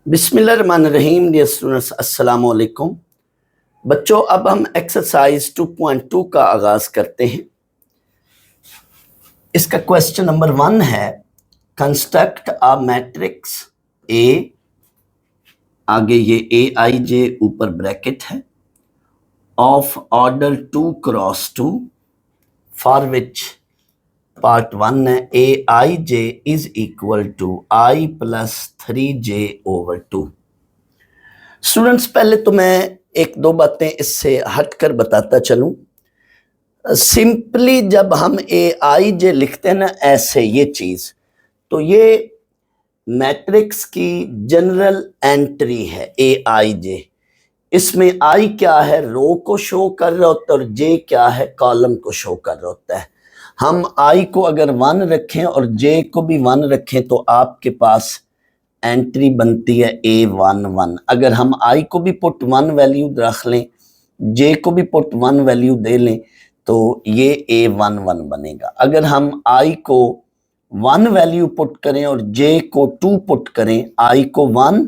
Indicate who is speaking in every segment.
Speaker 1: बिस्मिल्लाहिर्रहमानिर्रहीम। Dear students, अस्सलाम वालेकुम। बच्चों, अब हम एक्सरसाइज 2.2 का आगाज करते हैं। इसका क्वेश्चन नंबर 1 है, कंस्ट्रक्ट अ मैट्रिक्स ए, आगे ये ए आई जे ऊपर ब्रैकेट है, of order 2 cross 2 for which part 1 है a i j is equal to i plus 3j over 2। Students, पहले तो मैं एक दो बातें इससे हटकर बताता चलूं। सिंपली जब हम ए आई जे लिखते हैं ना ऐसे ये चीज, तो ये मैट्रिक्स की जनरल एंट्री है ए आई जे। इसमें आई क्या है, रो को शो कर रहा होता है, और जे क्या है, कॉलम को शो कर रहा होता है। हम आई को अगर 1 रखें और जे को भी 1 रखें तो आपके पास एंट्री बनती है A11। अगर हम आई को भी पुट 1 वैल्यू रख लें, जे को भी पुट 1 वैल्यू दे लें, तो ये A11 बनेगा। अगर हम आई को 1 वैल्यू पुट करें और जे को 2 पुट करें, आई को 1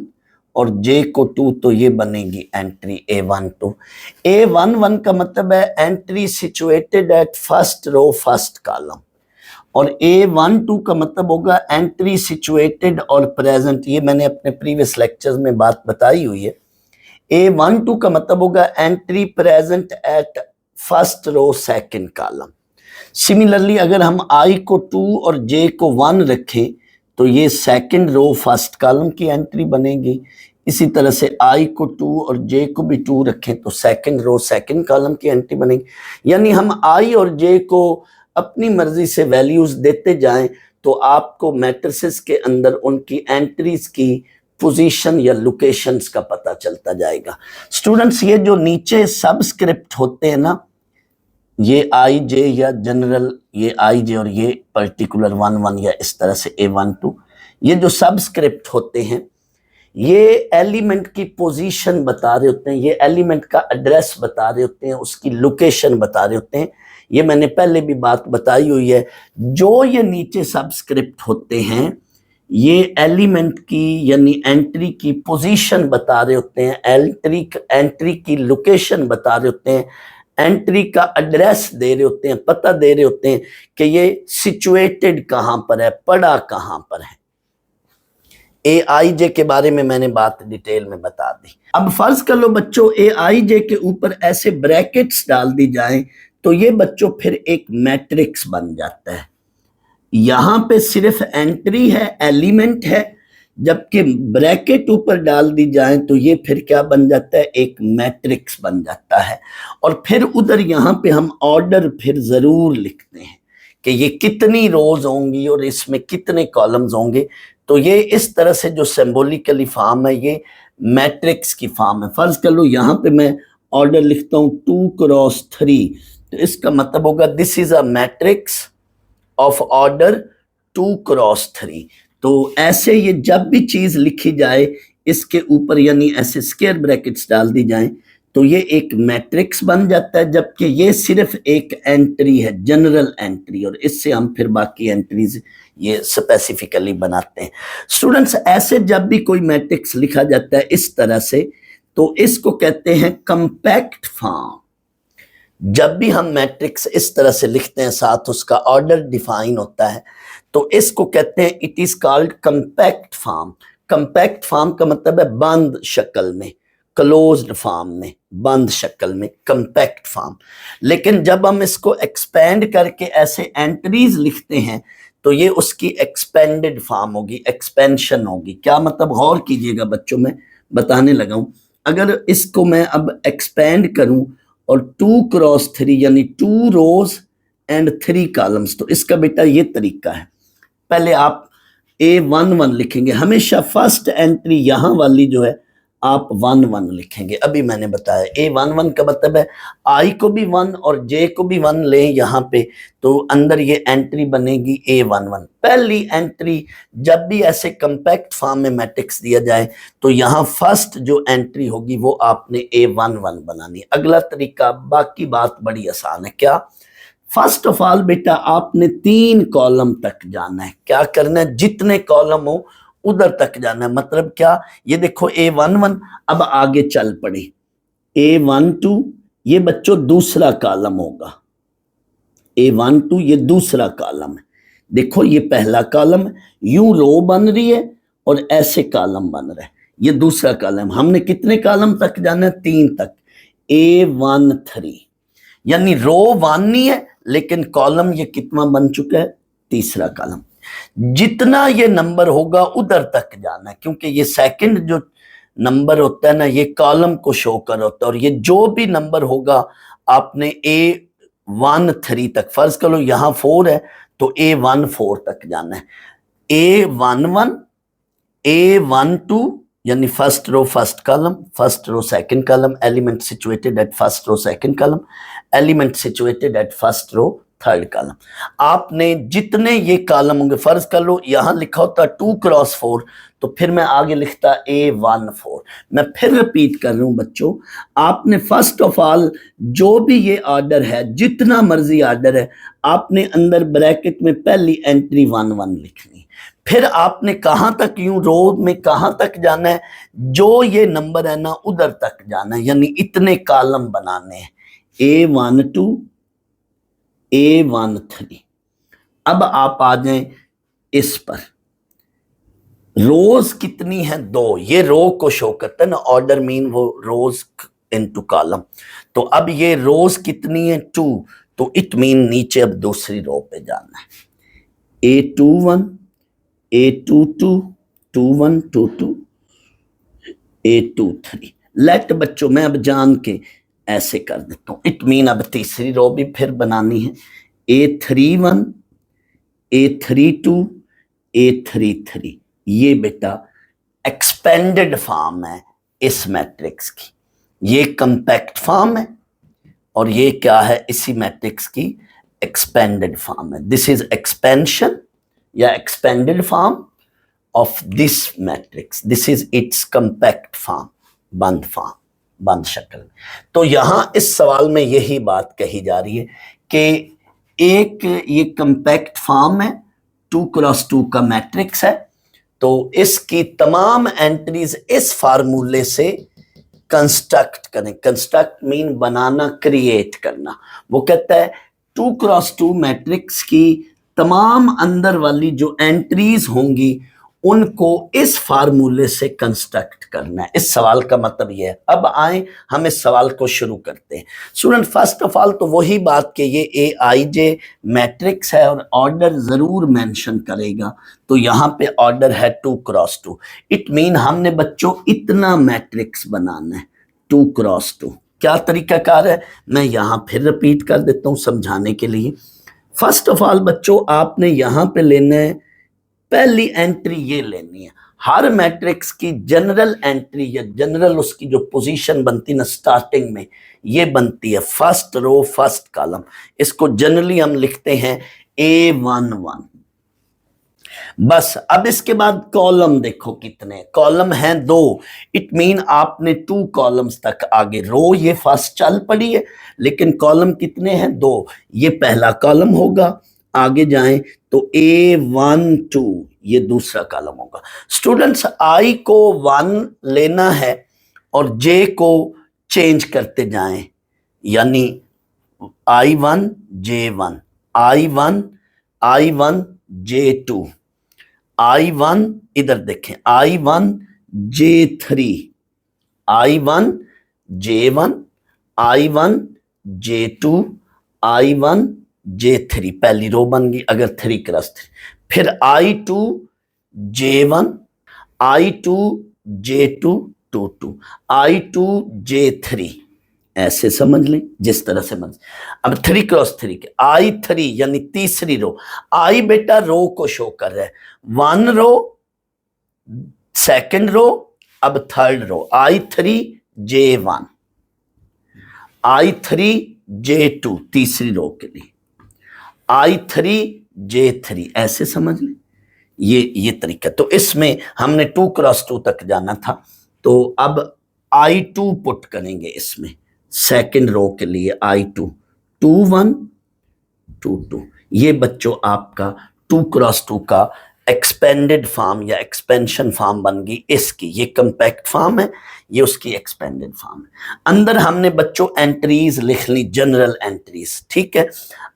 Speaker 1: और जे को 2, तो ये बनेगी एंट्री A12। A11 का मतलब है entry situated at first row first column, और A12 का मतलब होगा एंट्री सिचुएटेड और प्रेजेंट। ये मैंने अपने प्रीवियस लेक्चर्स में बात बताई हुई है। A12 का मतलब होगा entry present at first row second column. Similarly अगर हम I को 2 और J को 1 रखें तो ये सेकंड रो फर्स्ट कॉलम की एंट्री बनेगी। इसी तरह से I को 2 और J को भी 2 रखें तो सेकंड रो सेकंड कॉलम की एंट्री बनेगी। यानी हम I और J को अपनी मर्जी से वैल्यूज देते जाएं तो आपको मैट्रिसेस के अंदर उनकी एंट्रीज की पोजीशन या लोकेशंस का पता चलता जाएगा। स्टूडेंट्स, ये जो नीचे सबस्क्रिप्ट होते हैं ना, ये आई जे या जनरल, ये आई जे और ये पर्टिकुलर 1 या इस तरह से A12, ये जो सबस्क्रिप्ट होते हैं ये एलिमेंट की पोजीशन बता रहे होते हैं, ये एलिमेंट का एड्रेस बता रहे होते हैं, उसकी लोकेशन बता रहे होते हैं। ये मैंने पहले भी बात बताई हुई है। जो ये नीचे सबस्क्रिप्ट होते हैं ये एलिमेंट की यानी एंट्री की पोजीशन बता रहे होते हैं, एंट्री की लोकेशन बता रहे होते हैं, एंट्री का एड्रेस दे रहे होते हैं, पता दे रहे होते हैं कि ये सिचुएटेड कहां पर है, पड़ा कहां पर है। ए आई जे के बारे में मैंने बात डिटेल में बता दी। अब फर्ज कर लो बच्चों ए आई जे के ऊपर ऐसे ब्रैकेट्स डाल दी जाएं तो ये बच्चों फिर एक मैट्रिक्स बन जाता है। यहां पे सिर्फ एंट्री है, एलिमेंट है, जबकि ब्रैकेट ऊपर डाल दी जाए तो ये फिर क्या बन जाता है, एक मैट्रिक्स बन जाता है। और फिर उधर यहां पे हम ऑर्डर फिर जरूर लिखते हैं कि ये कितनी रोज होंगी और इसमें कितने कॉलम्स होंगे। तो ये इस तरह से जो सिंबॉलिकली फॉर्म है ये मैट्रिक्स की फॉर्म है। फर्ज कर लो यहां पे मैं ऑर्डर लिखता हूं 2 क्रॉस 3, तो इसका मतलब होगा this is a matrix of order 2 cross 3। तो ऐसे ये जब भी चीज लिखी जाए इसके ऊपर यानी ऐसे स्क्वायर ब्रैकेट्स डाल दी जाएं तो ये एक मैट्रिक्स बन जाता है, जबकि ये सिर्फ एक एंट्री है, जनरल एंट्री, और इससे हम फिर बाकी एंट्रीज ये स्पेसिफिकली बनाते हैं। स्टूडेंट्स, ऐसे जब भी कोई मैट्रिक्स लिखा जाता है इस तरह से तो इसको कहते हैं कंपैक्ट फॉर्म। जब भी हम मैट्रिक्स इस तरह से लिखते हैं साथ उसका ऑर्डर डिफाइन होता है तो इसको कहते हैं it is called compact form. Compact form का मतलब है बंद शक्ल में, क्लोज्ड फॉर्म में, बंद शक्ल में, कंपैक्ट फॉर्म। लेकिन जब हम इसको एक्सपेंड करके ऐसे एंट्रीज लिखते हैं तो ये उसकी एक्सपेंडेड फॉर्म होगी, एक्सपेंशन होगी। क्या मतलब, गौर कीजिएगा बच्चों, मैं बताने लगा हूं। अगर इसको मैं अब एक्सपेंड करूं और 2 क्रॉस 3 यानी 2 रोज एंड 3 कॉलम्स, तो इसका बेटा ये तरीका है। पहले आप A11 लिखेंगे, हमेशा फर्स्ट एंट्री यहां वाली जो है आप 1 लिखेंगे। अभी मैंने बताया A11 का मतलब है I को भी 1 और J को भी 1 लें यहाँ पे तो अंदर ये एंट्री बनेगी A11। पहली एंट्री जब भी ऐसे कंपैक्ट फॉर्म में मैट्रिक्स दिया जाए तो यहाँ फर्स्ट जो एंट्री होगी वो आपने A11 बनानी है। अगला तरीका, बाकी बात बड़ी आसान है। क्या, फर्स्ट ऑफ ऑल बेटा आपने 3 कॉलम तक जाना है। क्या करना है, जितने कॉलम हो उधर तक जाना है। मतलब क्या, ये देखो A11 अब आगे चल पड़ी, A12 ये बच्चों दूसरा कॉलम होगा, A12 ये दूसरा कॉलम है। देखो ये पहला कॉलम है, यूं रो बन रही है और ऐसे कॉलम बन रहा है, ये दूसरा कॉलम। हमने कितने कॉलम तक जाना है? 3 तक, A13, यानी रो 1 नहीं है लेकिन कॉलम ये कितना बन चुका है? तीसरा कॉलम। जितना ये नंबर होगा उधर तक जाना है, क्योंकि ये सेकंड जो नंबर होता है ना, ये कॉलम को शो कर होता है, और ये जो भी नंबर होगा आपने A13 तक, फर्ज करो यहां 4 है तो A14 तक जाना है। A11, A12 यानी first row first column, first row second column, element situated at first row second column, element situated at first row third column. आपने जितने ये कॉलम होंगे, फर्ज कर लो यहां लिखा होता 2 क्रॉस 4, तो फिर मैं आगे लिखता A14। मैं फिर रिपीट कर रहा हूं बच्चों, आपने फर्स्ट ऑफ ऑल जो भी ये ऑर्डर है, जितना मर्जी ऑर्डर है, आपने अंदर ब्रैकेट में पहली एंट्री 1 लिखनी। फिर आपने कहां तक, यूं रो में कहां तक जाना है, जो ये नंबर है ना उधर तक जाना है, यानी इतने कॉलम बनाने हैं, A12, A13। अब आप आ जाएं इस पर, रोज कितनी है? 2। ये रो को शो करता है ना, ऑर्डर मीन वो रोज इनटू कॉलम। तो अब ये रोज कितनी है? 2, तो इट मीन नीचे अब दूसरी रो पे जाना है, A21, A22, 21, 22, A23। लेट बच्चों मैं अब जान के ऐसे कर देता हूं, इट मीन अब तीसरी रो भी फिर बनानी है, A31, A32, A33। ये बेटा एक्सपेंडेड फॉर्म है इस मैट्रिक्स की, ये कंपैक्ट फॉर्म है और ये क्या है? इसी मैट्रिक्स की एक्सपेंडेड फॉर्म है। दिस इज एक्सपेंशन या expanded form of this matrix, this is it's compact form, बंद फॉर्म, बंद शक्ल। तो यहां इस सवाल में यही बात कही जा रही है कि एक ये कंपैक्ट फॉर्म है, 2 क्रॉस 2 का मैट्रिक्स है, तो इसकी तमाम एंट्रीज इस फार्मूले से कंस्ट्रक्ट करें। कंस्ट्रक्ट मीन बनाना, क्रिएट करना। वो कहता है 2 क्रॉस 2 मैट्रिक्स की तमाम अंदर वाली जो एंट्रीज होंगी उनको इस फार्मूले से कंस्ट्रक्ट करना है। इस सवाल का मतलब यह है। अब आए हम इस सवाल को शुरू करते हैं। स्टूडेंट फर्स्ट ऑफ ऑल तो वही बात कि ये AIJ मैट्रिक्स है और ऑर्डर जरूर मेंशन करेगा, तो यहां पे ऑर्डर है 2 क्रॉस 2। इट मीन हमने बच्चों इतना मैट्रिक्स बनाना है 2 क्रॉस 2। क्या तरीकाकार है मैं यहां फिर रिपीट कर देता हूं समझाने के लिए। फर्स्ट ऑफ ऑल बच्चों आपने यहां पे लेना है, पहली एंट्री ये लेनी है। हर मैट्रिक्स की जनरल एंट्री या जनरल उसकी जो पोजीशन बनती है ना स्टार्टिंग में, ये बनती है फर्स्ट रो फर्स्ट कॉलम। इसको जनरली हम लिखते हैं A11। बस अब इसके बाद कॉलम देखो कितने कॉलम हैं? 2। इट मीन आपने 2 कॉलम्स तक आगे, रो ये फर्स्ट चल पड़ी है लेकिन कॉलम कितने हैं? 2। ये पहला कॉलम होगा, आगे जाएं तो A12 ये दूसरा कॉलम होगा। स्टूडेंट्स I को 1 लेना है और J को चेंज करते जाएं, यानी I1 J1, I1 I1 J2, I1 इधर देखें I1 J3, I1 J1, I1 J2, I1 J3। पहली रो बन गई अगर 3 क्रॉस 3। फिर I2 J1, I2 J2 2 2, I2 J3। ऐसे समझ लें जिस तरह से समझ। अब 3 क्रॉस 3 के I3 यानी तीसरी रो। I बेटा रो को शो कर रहा है, 1 रो, सेकंड रो, अब third row, I3 J1, I3 J2 तीसरी रो के लिए, I3 J3। ऐसे समझ लें ये तरीका। तो इसमें हमने 2 क्रॉस 2 तक जाना था, तो अब I2 पुट करेंगे इसमें सेकंड रो के लिए, I2 2 1 2 2। ये बच्चों आपका 2 क्रॉस 2 का एक्सपेंडेड फॉर्म या एक्सपेंशन फॉर्म बन गई इसकी। ये कंपैक्ट फॉर्म है, ये उसकी एक्सपेंडेड फॉर्म है। अंदर हमने बच्चों एंट्रीज लिख ली, जनरल एंट्रीज, ठीक है।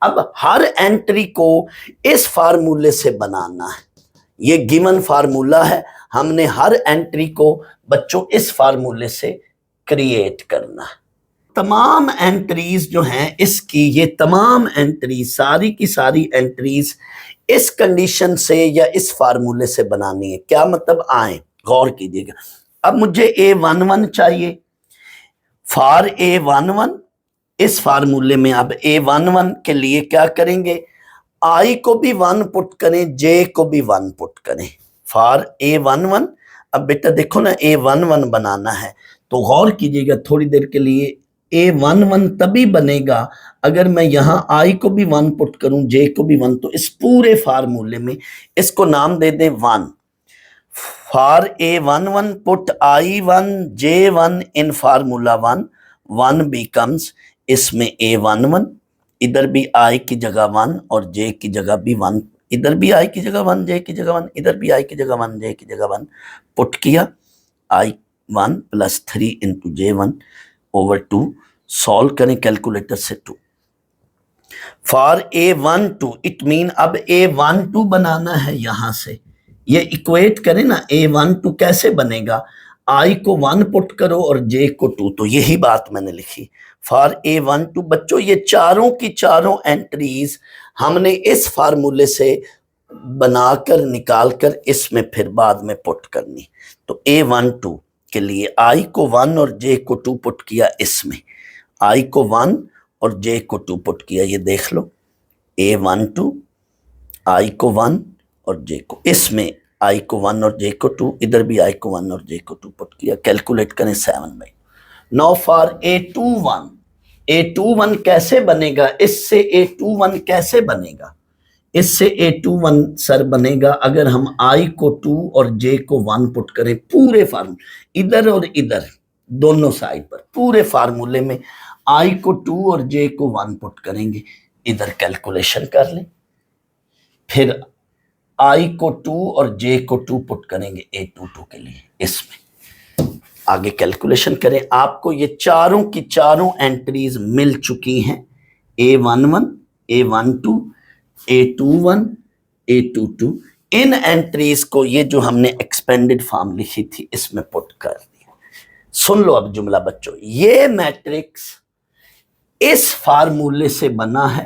Speaker 1: अब हर एंट्री को इस फार्मूले से बनाना है। ये गिवन फार्मूला है, हमने हर एंट्री को बच्चों इस फार्मूले से क्रिएट करना है। तमाम एंट्रीज जो हैं इसकी, ये तमाम एंट्रीज, सारी की सारी एंट्रीज इस कंडीशन से या इस फार्मूले से बनानी है। क्या मतलब, आए गौर कीजिएगा। अब मुझे A11 चाहिए, फॉर A11 इस फार्मूले में अब A11 के लिए क्या करेंगे, I को भी 1 पुट करें, J को भी 1 पुट करें, फॉर A11। अब बेटा देखो ना, A11 बनाना है तो गौर कीजिएगा थोड़ी देर के लिए। A11 तभी बनेगा अगर मैं यहाँ I को भी 1 पुट करूं, J को भी 1। तो इस पूरे फार्मूले में इसको नाम दे दें 1। For A11 put I1 J1 in formula 1, 1 becomes, इसमें A11, इधर भी I की जगह 1 और J की जगह भी 1, इधर भी I की जगह 1, J की जगह 1, इधर भी I की जगह 1, J की जगह 1 पुट किया। I1 plus 3 into J1 over 2, solve करें कैलकुलेटर से 2। फॉर A12 इट मीन अब A12 बनाना है यहां से। ये इक्वेट करें ना, A12 कैसे बनेगा, I को 1 पुट करो और J को 2, तो यही बात मैंने लिखी। फॉर A12 बच्चों ये चारों की चारों एंट्रीज हमने इस फार्मूले से बनाकर निकालकर इसमें फिर बाद में पुट करनी। तो A12 के लिए I को 1 और J को 2 पुट किया, इसमें I को 1 और J को 2 पुट किया। ये देख लो, A12 I को 1 और J को, इसमें I को 1 और J को 2, इधर भी I को 1 और J को 2 पुट किया। कैलकुलेट करें 7/9। नाउ फॉर A21, A21 कैसे बनेगा, इससे A21 कैसे बनेगा, इससे A21 सर बनेगा अगर हम I को 2 और J को 1 पुट करें पूरे फार्मूले, इधर और इधर दोनों साइड पर पूरे फार्मूले में I को 2 और J को 1 पुट करेंगे, इधर कैलकुलेशन कर लें। फिर I को 2 और J को 2 पुट करेंगे A22 के लिए, इसमें आगे कैलकुलेशन करें। आपको ये चारों की चारों एंट्रीज मिल चुकी हैं, A11, A12, A21, A22। इन एंट्रीज को, ये जो हमने एक्सपेंडेड फॉर्म लिखी थी, इसमें पुट कर दिया। सुन लो अब जुमला बच्चों, ये मैट्रिक्स इस फार्मूले से बना है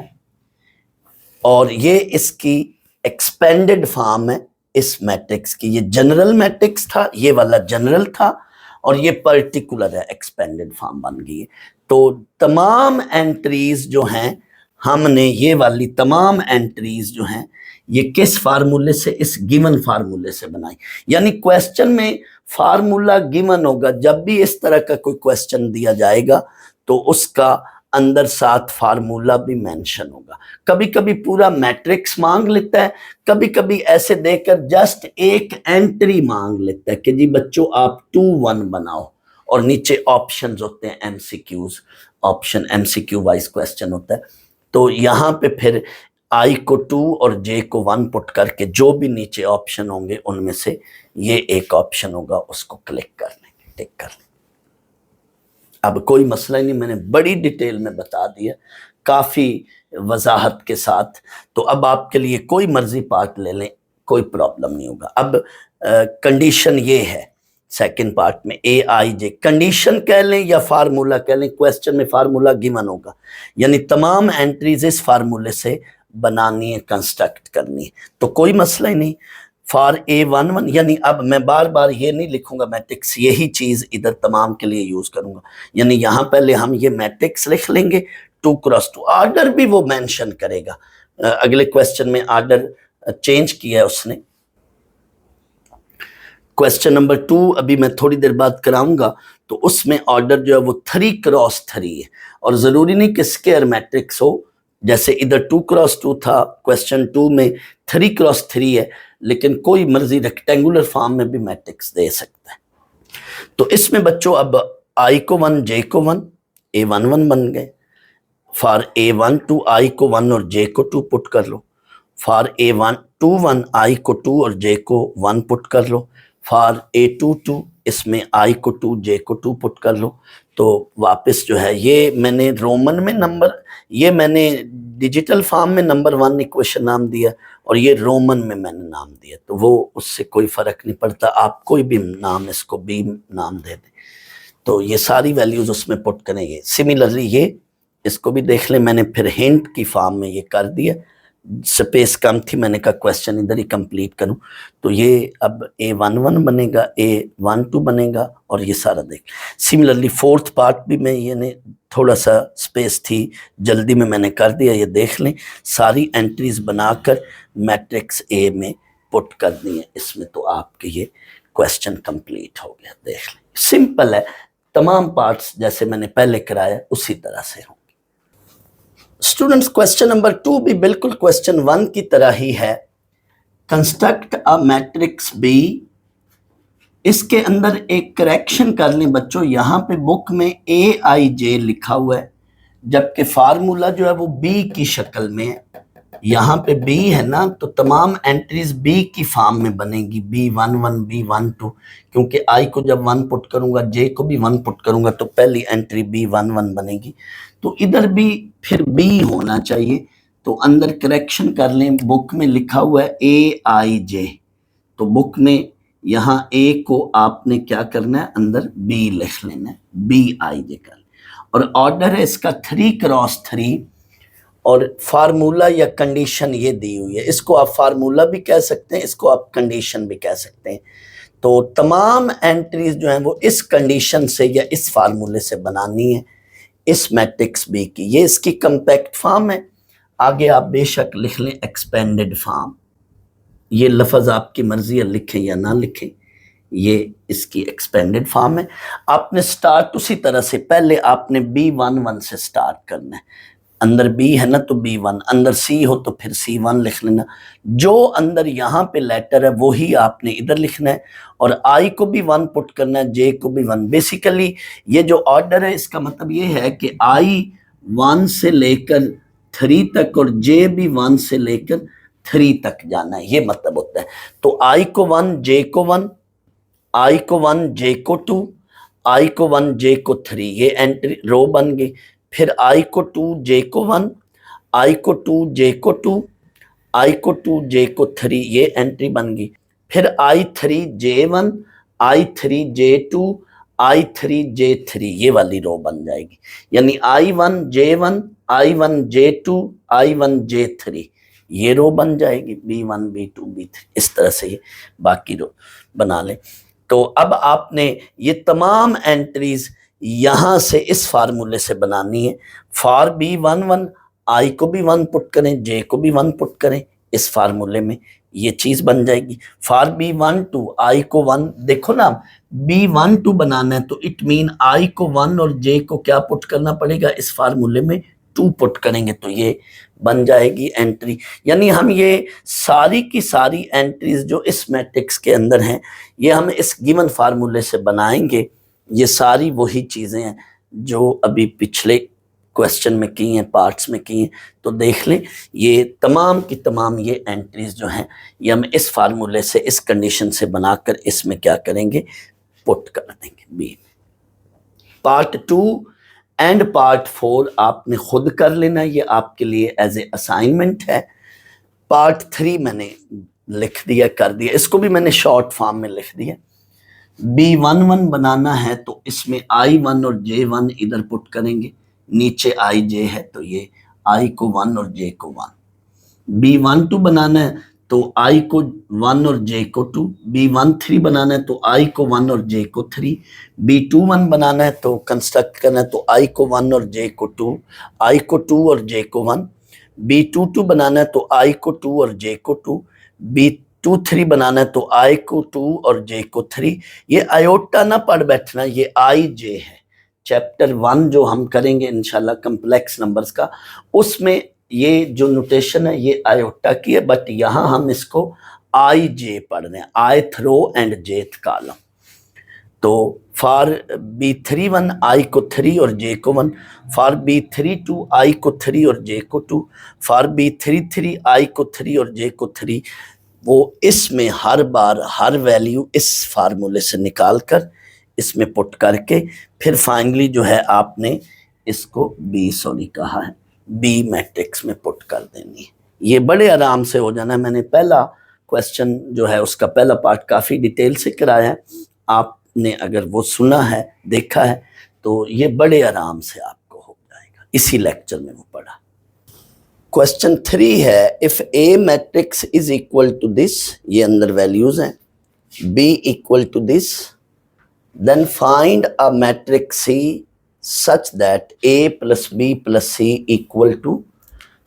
Speaker 1: और ये इसकी एक्सपेंडेड फॉर्म है इस मैट्रिक्स की। ये जनरल मैट्रिक्स था, ये वाला जनरल था, और ये पर्टिकुलर है, एक्सपेंडेड फॉर्म बन गई है। तो तमाम एंट्रीज जो हैं, हमने ये वाली तमाम एंट्रीज जो हैं ये किस फार्मूले से, इस गिवन फार्मूले से बनाई। यानी क्वेश्चन में फार्मूला गिवन होगा, जब भी इस तरह का कोई क्वेश्चन दिया जाएगा तो उसका अंदर साथ फार्मूला भी मेंशन होगा। कभी कभी पूरा मैट्रिक्स मांग लेता है, कभी कभी ऐसे देकर जस्ट एक एंट्री मांग लेता है कि जी बच्चों आप 2 1 बनाओ, और नीचे ऑप्शंस होते हैं, MCQs, option MCQ wise question होता है। तो यहाँ पे फिर I को 2 और J को 1 पुट करके जो भी नीचे ऑप्शन होंगे उनमें से ये एक ऑप्शन होगा, उसको क्लिक कर लेंगे, टिक कर लेंगे। अब कोई मसला नहीं, मैंने बड़ी डिटेल में बता दिया, काफ़ी वजाहत के साथ। तो अब आपके लिए कोई मर्जी पार्ट ले लें, कोई प्रॉब्लम नहीं होगा। अब कंडीशन ये है सेकंड पार्ट में, AIJ कंडीशन कह लें या फार्मूला कह लें, क्वेश्चन में फार्मूला गिवन होगा, यानी तमाम एंट्रीज इस फार्मूले से बनानी है, कंस्ट्रक्ट करनी है, तो कोई मसला ही नहीं। फॉर A11, यानी अब मैं बार बार ये नहीं लिखूंगा मैट्रिक्स, यही चीज इधर तमाम के लिए यूज करूंगा। यानी यहां पहले हम ये मैट्रिक्स लिख लेंगे 2 क्रॉस 2, ऑर्डर भी वो मेंशन करेगा। अगले क्वेश्चन में ऑर्डर चेंज किया है उसने। क्वेश्चन नंबर 2 अभी मैं थोड़ी देर बाद कराऊंगा, तो उसमें ऑर्डर जो है वो 3 क्रॉस 3 है, और जरूरी नहीं कि स्क्वायर मैट्रिक्स हो, जैसे इधर 2 क्रॉस 2 था, क्वेश्चन 2 में 3 क्रॉस 3 है, लेकिन कोई मर्जी रेक्टेंगुलर फॉर्म में भी मैट्रिक्स दे सकता है। तो इसमें बच्चों अब I को 1, J को 1, A11 बन गए। फॉर A12 I को 1 और J को 2 पुट कर लो। फॉर A1 आई को 2 और J को 1 पुट कर लो। फॉर A2 इसमें आई को 2 J को 2 पुट कर लो। तो वापस जो है ये मैंने रोमन में नंबर, ये मैंने डिजिटल फॉर्म में नंबर 1 इक्वेशन नाम दिया और ये रोमन में मैंने नाम दिया, तो वो उससे कोई फर्क नहीं पड़ता, आप कोई भी नाम इसको B नाम दे दें। तो ये सारी वैल्यूज उसमें पुट करेंगे। सिमिलरली ये इसको भी देख लें, मैंने फिर हिंट की फॉर्म में ये कर दिया, स्पेस कम थी, मैंने कहा क्वेश्चन इधर ही कंप्लीट करूं। तो ये अब A11 बनेगा, A12 बनेगा और ये सारा देख। सिमिलरली फोर्थ पार्ट भी मैं ये ने थोड़ा सा स्पेस थी, जल्दी में मैंने कर दिया, ये देख लें। सारी एंट्रीज बनाकर मैट्रिक्स A में पुट कर दी है इसमें, तो आपके ये क्वेश्चन कंप्लीट हो गया। देख लें, सिंपल है, तमाम पार्ट्स जैसे मैंने पहले कराया उसी तरह से होंगे। स्टूडेंट्स, क्वेश्चन नंबर 2 भी बिल्कुल क्वेश्चन 1 की तरह ही है। Construct a matrix B। इसके अंदर एक करेक्शन कर लें बच्चों, यहाँ पे बुक में AIJ लिखा हुआ है, जबकि फार्मूला जो है वो B की शक्ल में है। यहाँ पे B है ना, तो तमाम एंट्रीज B की फॉर्म में बनेगी, B11 B12, क्योंकि I को जब 1 पुट करूंगा, J को भी 1 पुट करूंगा, तो पहली एंट्री B11 बनेगी। तो इधर भी फिर B होना चाहिए, तो अंदर करेक्शन कर लें, बुक में लिखा हुआ है AIJ, तो बुक में यहाँ A को आपने क्या करना है, अंदर B लिख लेना है, BIJ कर, और ऑर्डर है इसका 3x3, और फार्मूला या कंडीशन ये दी हुई है, इसको आप फार्मूला भी कह सकते हैं, इसको आप कंडीशन भी कह सकते हैं। तो तमाम एंट्रीज जो हैं वो इस कंडीशन से या इस फार्मूले से बनानी है इस मैट्रिक्स B की। ये इसकी कंपैक्ट फॉर्म है, आगे आप बेशक लिख लें एक्सपेंडेड फॉर्म, ये लफ्ज आपकी मर्जी है लिखें या ना लिखें, ये इसकी एक्सपेंडेड फॉर्म है। आपने स्टार्ट उसी तरह से, पहले आपने B11 से स्टार्ट करना है, अंदर B है ना तो B1, अंदर C हो तो फिर C1 लिख लेना, जो अंदर यहाँ पे लेटर है वो ही आपने इधर लिखना है, और I को भी 1 पुट करना है, J को भी 1। बेसिकली ये जो ऑर्डर है इसका मतलब ये है कि I 1 से लेकर 3 तक और J भी 1 से लेकर 3 तक जाना है, ये मतलब होता है। तो I को 1 J को 1, I को 1 J को 2, I को 1 J को 3, ये एंट्री रो बन गई। फिर I को 2 J को 1, I को 2 J को 2, I को 2 J को 3, ये एंट्री बन गई। फिर I3 J1, I3 J2, I3 J3, ये वाली रो बन जाएगी, यानी I1 J1, I1 J2, I1 J3, ये रो बन जाएगी, B1 B2 B3, इस तरह से ये बाकी रो बना लें। तो अब आपने ये तमाम एंट्रीज यहां से इस फार्मूले से बनानी है। फॉर B11 I को भी 1 पुट करें, J को भी 1 पुट करें, इस फार्मूले में ये चीज बन जाएगी। फॉर B12 I को 1, देखो ना B12 बनाना है तो इट मीन I को 1 और J को क्या पुट करना पड़ेगा, इस फार्मूले में 2 पुट करेंगे, तो ये बन जाएगी एंट्री। यानी हम ये सारी की सारी एंट्रीज जो इस मैट्रिक्स के अंदर हैं, ये हम इस गिवन फार्मूले से बनाएंगे। ये सारी वही चीजें हैं जो अभी पिछले क्वेश्चन में की हैं, पार्ट्स में की हैं। तो देख लें, ये तमाम की तमाम ये एंट्रीज जो हैं ये हम इस फार्मूले से, इस कंडीशन से बनाकर इसमें क्या करेंगे, पुट कर देंगे बी। पार्ट 2 एंड पार्ट 4 आपने खुद कर लेना, ये आपके लिए एज ए असाइनमेंट है। पार्ट 3 मैंने लिख दिया, कर दिया, इसको भी मैंने शॉर्ट फॉर्म में लिख दिया। B11 बनाना है तो इसमें I1 और J1 इधर पुट करेंगे, नीचे IJ है तो ये I को 1 और J को 1। B12 बनाना है तो I को 1 और J को 2। B13 बनाना है तो I को 1 और J को 3। B21 बनाना है तो कंस्ट्रक्ट करना है तो I को 1 और J को 2, I को 2 और J को 1। B22 बनाना है तो I को 2 और J को 2। B23 बनाना है तो I को 2 और J को 3। ये आयोटा ना पढ़ बैठना, ये IJ है। चैप्टर 1 जो हम करेंगे इंशाल्लाह कम्प्लेक्स नंबर्स का, उसमें ये जो नोटेशन है ये आयोटा की है, बट यहाँ हम इसको IJ पढ़ रहे हैं, ith row and jth column. तो फॉर B31 I को 3 और J को 1, फॉर B32 I को 3 और J को 2, फॉर B33 I को 3 और J को 3। वो इसमें हर बार हर वैल्यू इस फार्मूले से निकाल कर इसमें पुट करके फिर फाइनली जो है आपने इसको कहा है बी मैट्रिक्स में पुट कर देनी है। ये बड़े आराम से हो जाना है। मैंने पहला क्वेश्चन जो है उसका पहला पार्ट काफ़ी डिटेल से कराया है, आपने अगर वो सुना है देखा है तो ये बड़े आराम से आपको हो जाएगा। इसी लेक्चर में वो पढ़ा। क्वेश्चन 3 है, if A matrix is equal to this, ये अंदर वैल्यूज हैं, B equal to this, then find a matrix C such that A plus B plus C equal to.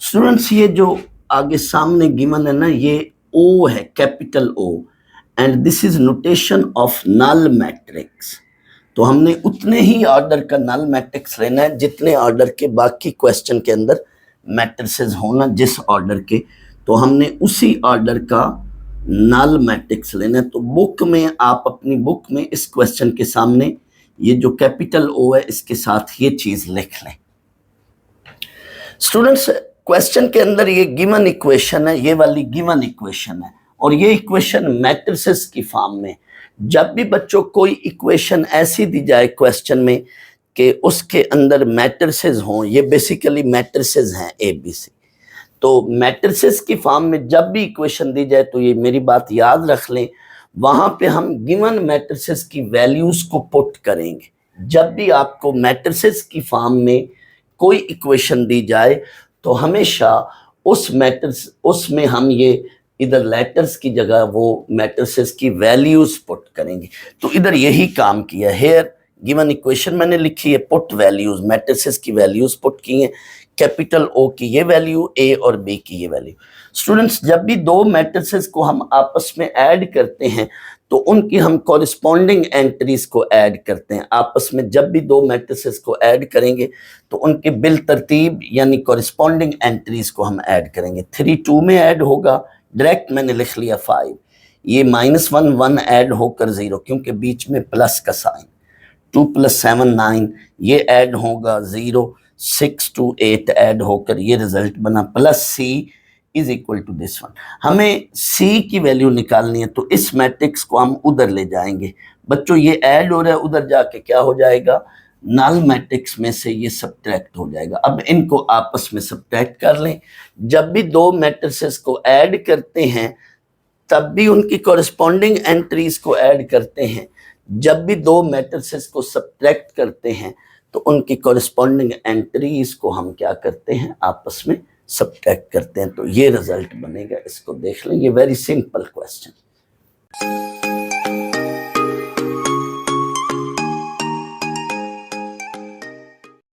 Speaker 1: Students ये जो आगे सामने गिवन है ना, ये ओ है, capital O, and this is notation of null matrix. तो हमने उतने ही ऑर्डर का नल मैट्रिक्स लेना है जितने ऑर्डर के बाकी क्वेश्चन के अंदर मैट्रिसेस होना, जिस ऑर्डर के, तो हमने उसी ऑर्डर का नल मैट्रिक्स लेना है। तो बुक में आप अपनी बुक में इस क्वेश्चन के सामने ये जो कैपिटल ओ है इसके साथ ये चीज लिख लें। स्टूडेंट्स क्वेश्चन के अंदर ये गिवन इक्वेशन है, ये वाली गिवन इक्वेशन है, और ये इक्वेशन मैट्रिसेस की फॉर्म में। जब भी बच्चों कोई इक्वेशन ऐसी दी जाए क्वेश्चन में कि उसके अंदर मैट्रिसेस हों, ये बेसिकली मैट्रिसेस हैं ABC, तो मैट्रिसेस की फॉर्म में जब भी इक्वेशन दी जाए तो ये मेरी बात याद रख लें, वहां पे हम गिवन मैट्रिसेस की वैल्यूज को पुट करेंगे। जब भी आपको मैट्रिसेस की फॉर्म में कोई इक्वेशन दी जाए तो हमेशा उस मैट्रिक्स उसमें हम ये इधर लेटर्स की जगह वो मैट्रिसेस की वैल्यूज पुट करेंगे। तो इधर यही काम किया। हेयर गिवन इक्वेशन मैंने लिखी है, पुट वैल्यूज, मैट्रिसेस की वैल्यूज पुट की हैं, कैपिटल ओ की ये वैल्यू, ए और बी की ये वैल्यू। स्टूडेंट्स जब भी दो मैट्रिसेस को हम आपस में ऐड करते हैं तो उनकी हम कॉरिस्पॉन्डिंग एंट्रीज को ऐड करते हैं। आपस में जब भी दो मैट्रिसेस को ऐड करेंगे तो उनके बिल तरतीब यानी कॉरिस्पॉन्डिंग एंट्रीज को हम ऐड करेंगे। 3 2 में ऐड होगा, डायरेक्ट मैंने लिख लिया 5, ये -1 1 ऐड होकर 0 क्योंकि बीच में प्लस का साइन, 2 + 7 9 ये ऐड होगा 0, 6 2 8 ऐड होकर ये रिजल्ट बना, plus C is equal to this one. हमें C की वैल्यू निकालनी है तो इस मैट्रिक्स को हम उधर ले जाएंगे। बच्चों ये ऐड हो रहा है, उधर जाके क्या हो जाएगा, नल मैट्रिक्स में से ये सब्ट्रैक्ट हो जाएगा। अब इनको आपस में सब्ट्रैक्ट कर लें। जब भी दो मैट्रिसेस को ऐड करते हैं तब भी उनकी कॉरेस्पॉन्डिंग एंट्रीज को ऐड करते हैं। जब भी दो मैट्रिसेस को सब्ट्रैक्ट करते हैं तो उनकी कॉरेस्पॉन्डिंग एंट्रीज को हम क्या करते हैं, आपस में सब्ट्रैक्ट करते हैं। तो ये रिजल्ट बनेगा, इसको देख लें। ये वेरी सिंपल क्वेश्चन।